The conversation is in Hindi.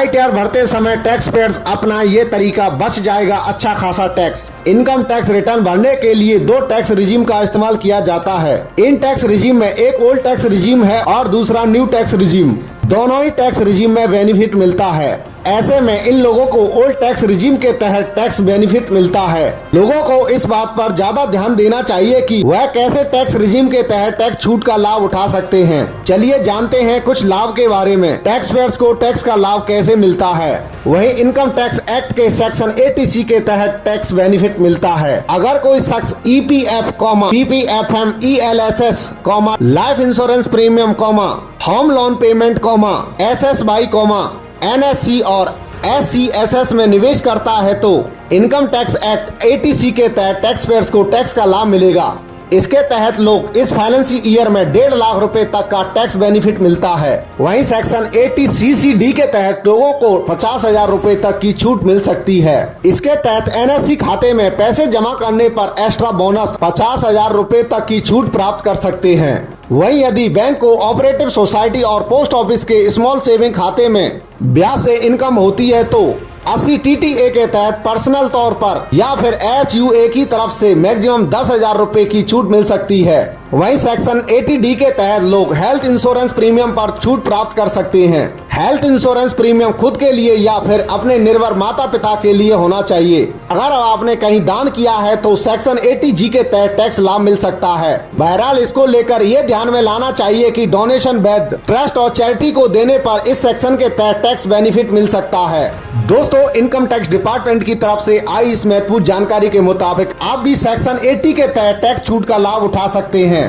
आईटीआर भरते समय टैक्स पेयर्स अपना ये तरीका बच जाएगा अच्छा खासा टैक्स। इनकम टैक्स रिटर्न भरने के लिए दो टैक्स रिजीम का इस्तेमाल किया जाता है। इन टैक्स रिजीम में एक ओल्ड टैक्स रिजीम है और दूसरा न्यू टैक्स रिजीम। दोनों ही टैक्स रिजीम में बेनिफिट मिलता है। ऐसे में इन लोगों को ओल्ड टैक्स रिजीम के तहत टैक्स बेनिफिट मिलता है। लोगों को इस बात पर ज्यादा ध्यान देना चाहिए कि वह कैसे टैक्स रिजीम के तहत टैक्स छूट का लाभ उठा सकते हैं। चलिए जानते हैं कुछ लाभ के बारे में। टैक्स पेयर्स को टैक्स का लाभ कैसे मिलता है। वहीं इनकम टैक्स एक्ट के सेक्शन 80C के तहत टैक्स बेनिफिट मिलता है। अगर कोई शख्स EPF, PPFM, ELSS, life insurance premium, home loan payment, SSY, NSC और SCSS में निवेश करता है तो इनकम टैक्स एक्ट 80C के तहत टैक्स पेयर्स को टैक्स का लाभ मिलेगा। इसके तहत लोग इस फाइनेंशियल ईयर में 1.5 लाख रुपए तक का टैक्स बेनिफिट मिलता है। वहीं सेक्शन 80CCD के तहत लोगों को 50,000 रुपए तक की छूट मिल सकती है। इसके तहत NSC खाते में पैसे जमा करने पर एक्स्ट्रा बोनस 50,000 रुपए तक की छूट प्राप्त कर सकते हैं। वहीं यदि बैंक को ऑपरेटिव सोसाइटी और पोस्ट ऑफिस के स्मॉल सेविंग खाते में ब्याज से इनकम होती है तो 80 TTA के तहत पर्सनल तौर पर या फिर HUA की तरफ से मैक्सिमम 10,000 रुपए की छूट मिल सकती है। वहीं सेक्शन 80D के तहत लोग हेल्थ इंश्योरेंस प्रीमियम पर छूट प्राप्त कर सकते हैं। हेल्थ इंश्योरेंस प्रीमियम खुद के लिए या फिर अपने निर्भर माता पिता के लिए होना चाहिए। अगर आपने कहीं दान किया है तो सेक्शन 80G के तहत टैक्स लाभ मिल सकता है। बहरहाल इसको लेकर ये ध्यान में लाना चाहिए कि डोनेशन, वैध, ट्रस्ट और चैरिटी को देने पर इस सेक्शन के तहत टैक्स बेनिफिट मिल सकता है। दोस्तों, इनकम टैक्स डिपार्टमेंट की तरफ से आई इस महत्वपूर्ण जानकारी के मुताबिक आप भी सेक्शन 80 के तहत टैक्स छूट का लाभ उठा सकते हैं।